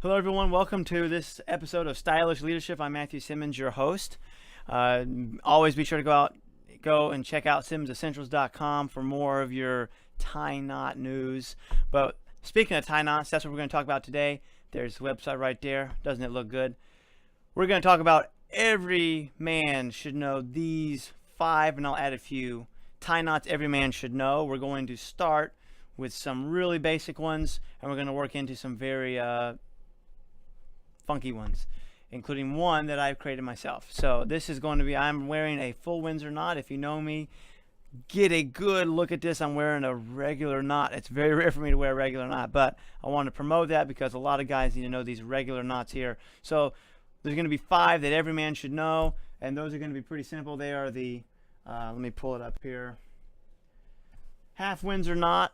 Hello everyone, welcome to this episode of Stylish Leadership. I'm Matthew Simmons, your host. Always be sure to go and check out SimmonsEssentials.com for more of your tie knot news. But speaking of tie knots, that's what we're going to talk about today. There's the website right there. Doesn't it look good? We're going to talk about every man should know these 5, and I'll add a few tie knots every man should know. We're going to start with some really basic ones, and we're going to work into some very funky ones, including one that I've created myself. So this is going to be, I'm wearing a full Windsor knot. If you know me, get a good look at this. I'm wearing a regular knot. It's very rare for me to wear a regular knot, but I want to promote that because a lot of guys need to know these regular knots here. So there's going to be 5 that every man should know, and those are going to be pretty simple. They are the, let me pull it up here, half Windsor knot,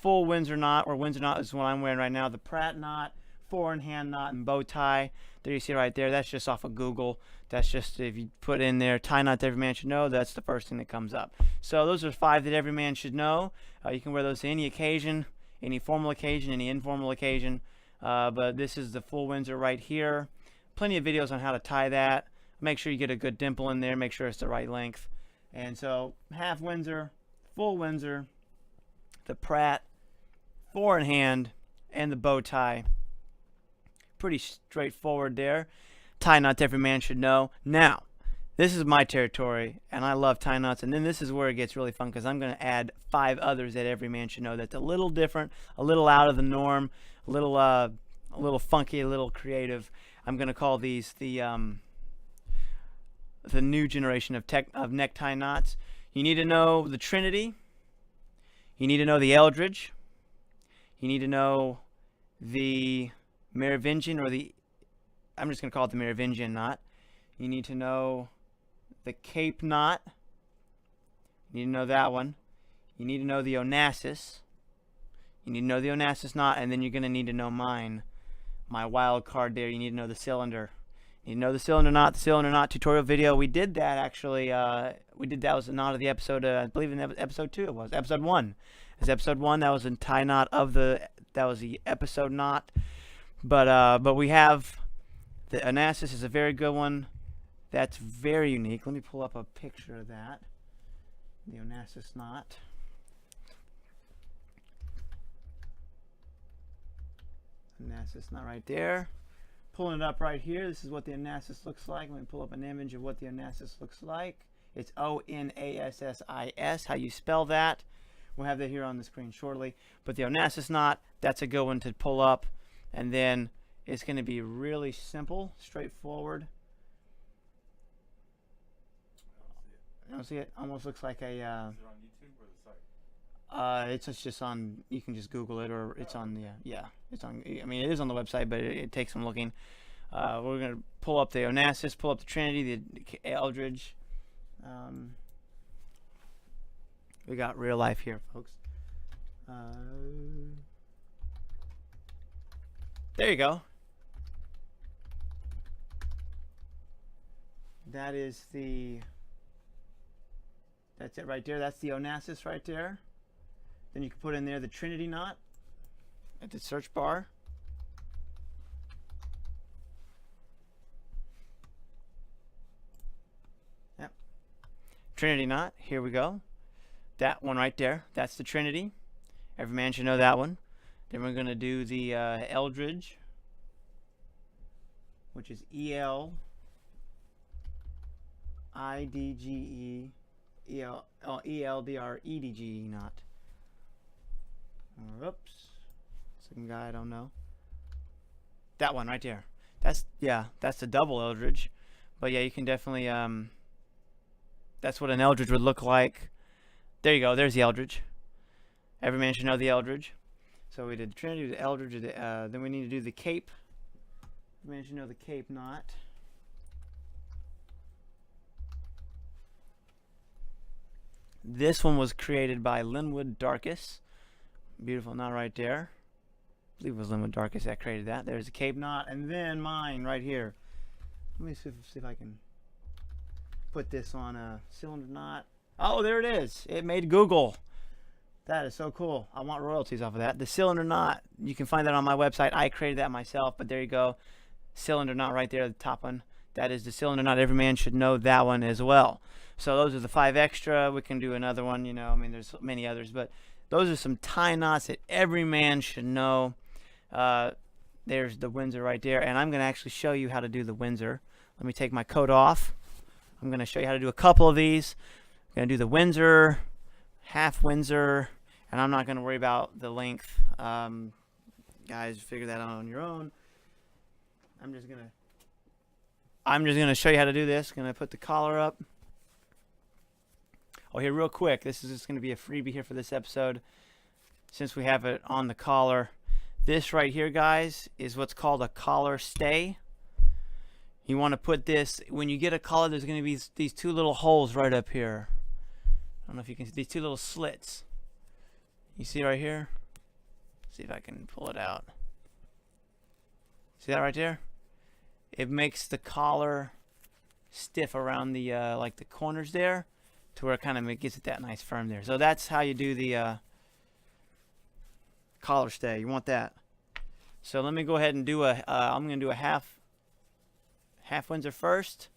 full Windsor knot, or Windsor knot is what I'm wearing right now, the Pratt knot, 4-in-hand knot, and bow tie. There you see right there, that's just off of Google. That's just, if you put in there tie knot that every man should know, that's the first thing that comes up. So those are 5 that every man should know. You can wear those to any occasion, any formal occasion, any informal occasion, but this is the full Windsor right here. Plenty of videos on how to tie that. Make sure you get a good dimple in there, make sure it's the right length. And so half Windsor, full Windsor, the Pratt, 4-in-hand, and the bow tie. Pretty straightforward there. Tie knots every man should know. Now, this is my territory, and I love tie knots. And then this is where it gets really fun, because I'm going to add 5 others that every man should know. That's a little different, a little out of the norm, a little funky, a little creative. I'm going to call these the new generation of necktie knots. You need to know the Trinity. You need to know the Eldridge. You need to know the Merovingian, or I'm just going to call it the Merovingian knot. You need to know the Cape knot. You need to know that one. You need to know the Onassis. You need to know the Onassis knot, and then you're going to need to know my wild card there. You need to know the cylinder. You need to know the cylinder knot tutorial video. We did that actually. That was the knot of the episode, I believe in episode 2 it was. Episode 1. It's episode 1. That was a tie knot that was the episode knot. But we have the Onassis is a very good one. That's very unique. Let me pull up a picture of that. The Onassis knot. Onassis knot right there. Pulling it up right here. This is what the Onassis looks like. Let me pull up an image of what the Onassis looks like. It's O-N-A-S-S-I-S. How you spell that? We'll have that here on the screen shortly. But the Onassis knot, that's a good one to pull up. And then it's going to be really simple, straightforward. You don't see it? Almost looks like a. Is it on YouTube or the site? It's just on. You can just Google it, or it's on the. Yeah, it's on. I mean, it is on the website, but it takes some looking. We're going to pull up the Onassis, pull up the Trinity, the Eldridge. We got real life here, folks. There you go. That's it right there. That's the Onassis right there. Then you can put in there the Trinity knot at the search bar. Yep. Trinity knot. Here we go. That one right there. That's the Trinity. Every man should know that one. Then we're going to do the Eldridge, which is E-L-I-D-G-E-E-L-D-R-E-D-G-E knot. Oops. Some guy I don't know. That one right there. That's the double Eldridge. But yeah, you can definitely, that's what an Eldridge would look like. There you go. There's the Eldridge. Every man should know the Eldridge. So we did the Trinity, the Eldridge, then we need to do the Cape. Every man should know the Cape knot. This one was created by Linwood Darkus. Beautiful knot right there. I believe it was Linwood Darkus that created that. There's the Cape knot, and then mine right here. Let me see if I can put this on a cylinder knot. Oh, there it is. It made Google. That is so cool. I want royalties off of that. The cylinder knot, you can find that on my website. I created that myself, but there you go. Cylinder knot right there, the top one. That is the cylinder knot. Every man should know that one as well. So those are the 5 extra. We can do another one, you know. I mean, there's many others, but those are some tie knots that every man should know. There's the Windsor right there, and I'm going to actually show you how to do the Windsor. Let me take my coat off. I'm going to show you how to do a couple of these. I'm going to do the Windsor, half Windsor, and I'm not going to worry about the length. Guys, figure that out on your own. I'm just gonna show you how to do this. Gonna put the collar up. Oh, here real quick. This is just gonna be a freebie here for this episode, since we have it on the collar. This right here, guys, is what's called a collar stay. You want to put this when you get a collar. There's gonna be these 2 little holes right up here. I don't know if you can see these 2 little slits. You see right here? See if I can pull it out. See that right there? It makes the collar stiff around the like the corners there, to where it kind of gets it that nice firm there. So that's how you do the collar stay. You want that. So let me go ahead and do I'm going to do a half Windsor first,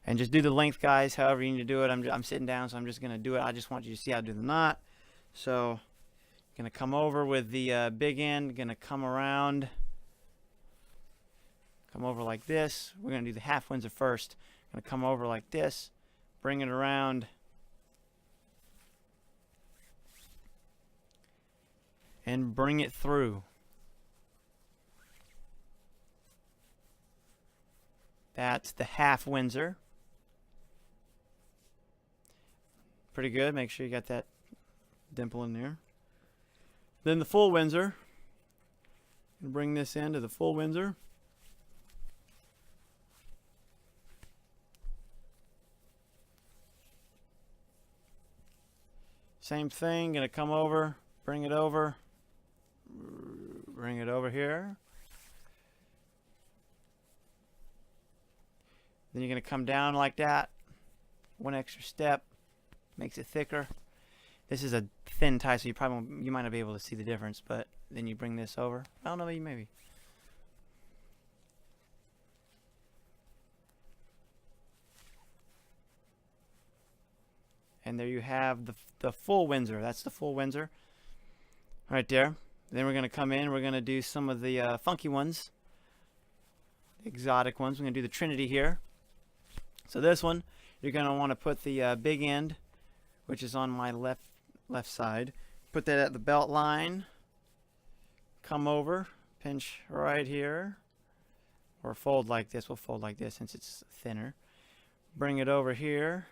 and just do the length, guys. However you need to do it. I'm sitting down, so I'm just going to do it. I just want you to see how to do the knot. So going to come over with the big end. Going to come around. Come over like this. We're going to do the half Windsor first. I'm going to come over like this, bring it around, and bring it through. That's the half Windsor. Pretty good. Make sure you got that dimple in there. Then the full Windsor. Bring this into the full Windsor. Same thing, gonna come over, bring it over here. Then you're gonna come down like that. 1 extra step, makes it thicker. This is a thin tie, so you might not be able to see the difference, but then you bring this over. I don't know, maybe. And there you have the full Windsor. That's the full Windsor right there. Then we're going to come in. We're going to do some of the funky ones, exotic ones. We're going to do the Trinity here. So this one, you're going to want to put the big end, which is on my left side. Put that at the belt line. Come over, pinch right here, or fold like this. We'll fold like this since it's thinner. Bring it over here.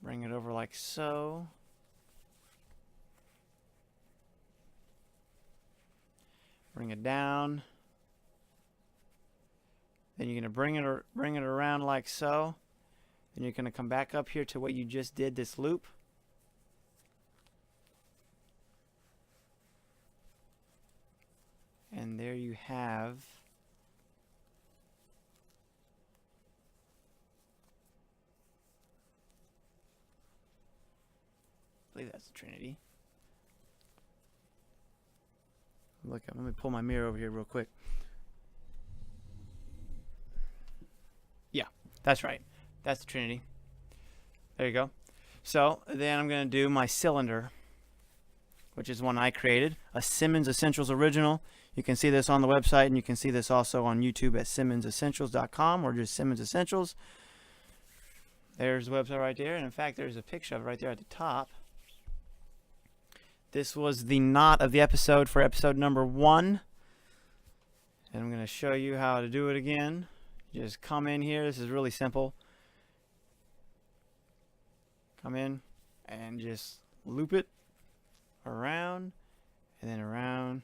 Bring it over like so. Bring it down. Then you're going to bring it around like so. Then you're going to come back up here to what you just did, this loop. And there you have I believe that's the Trinity. Look, let me pull my mirror over here real quick. Yeah, that's right. That's the Trinity. There you go. So then I'm going to do my cylinder, which is one I created, a Simmons Essentials original. You can see this on the website, and you can see this also on YouTube at simmonsessentials.com, or just Simmons Essentials. There's the website right there, and in fact there's a picture of it right there at the top. This was the knot of the episode for episode number 1. And I'm going to show you how to do it again. Just come in here. This is really simple. Come in and just loop it around and then around.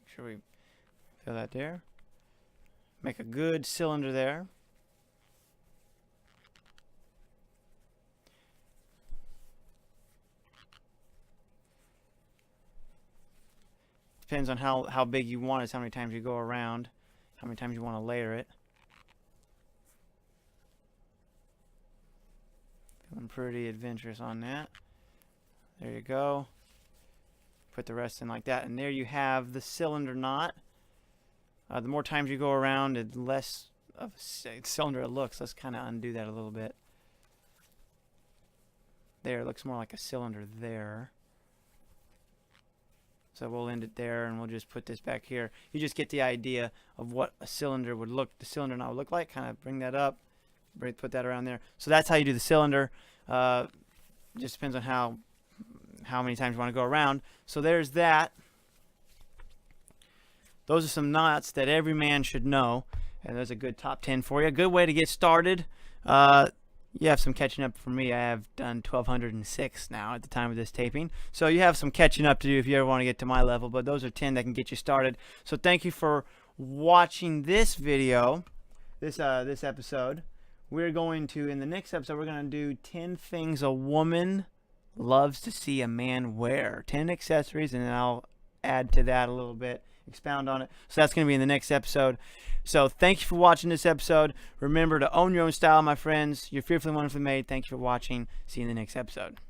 Make sure we feel that there. Make a good cylinder there. Depends on how big you want it, how many times you go around, how many times you want to layer it. Feeling pretty adventurous on that. There you go. Put the rest in like that, and there you have the cylinder knot. The more times you go around, the less of a cylinder it looks. Let's kind of undo that a little bit. There, it looks more like a cylinder there. So we'll end it there, and we'll just put this back here. You just get the idea of what a cylinder would look, the cylinder knot would look like. Kind of bring that up, put that around there. So that's how you do the cylinder. Just depends on how many times you want to go around. So there's that. Those are some knots that every man should know, and there's a good top 10 for you. A good way to get started. You have some catching up for me. I have done 1,206 now at the time of this taping. So you have some catching up to do if you ever want to get to my level, but those are 10 that can get you started. So thank you for watching this video, this episode. We're going to, in the next episode, we're going to do 10 things a woman loves to see a man wear. 10 accessories, and then I'll add to that a little bit, expound on it. So that's going to be in the next episode. So thank you for watching this episode. Remember to own your own style, my friends. You're fearfully and wonderfully made. Thank you for watching. See you in the next episode.